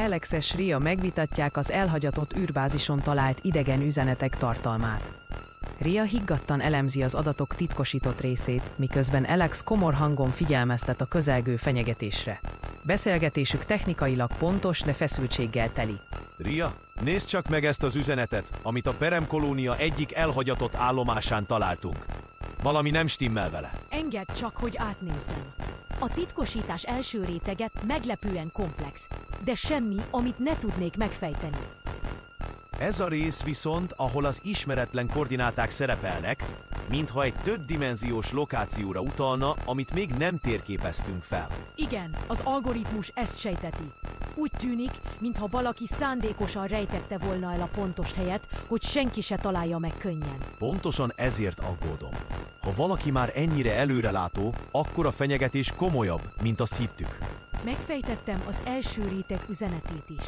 Alex és Ria megvitatják az elhagyatott űrbázison talált idegen üzenetek tartalmát. Ria higgadtan elemzi az adatok titkosított részét, miközben Alex komor hangon figyelmeztet a közelgő fenyegetésre. Beszélgetésük technikailag pontos, de feszültséggel teli. Ria, nézd csak meg ezt az üzenetet, amit a peremkolónia egyik elhagyatott állomásán találtunk. Valami nem stimmel vele. Engedd csak, hogy átnézzem. A titkosítás első rétege meglepően komplex, de semmi, amit ne tudnék megfejteni. Ez a rész viszont, ahol az ismeretlen koordináták szerepelnek, mintha egy többdimenziós lokációra utalna, amit még nem térképeztünk fel. Igen, az algoritmus ezt sejteti. Úgy tűnik, mintha valaki szándékosan rejtette volna el a pontos helyet, hogy senki se találja meg könnyen. Pontosan ezért aggódom. Ha valaki már ennyire előrelátó, akkor a fenyegetés komolyabb, mint azt hittük. Megfejtettem az első réteg üzenetét is.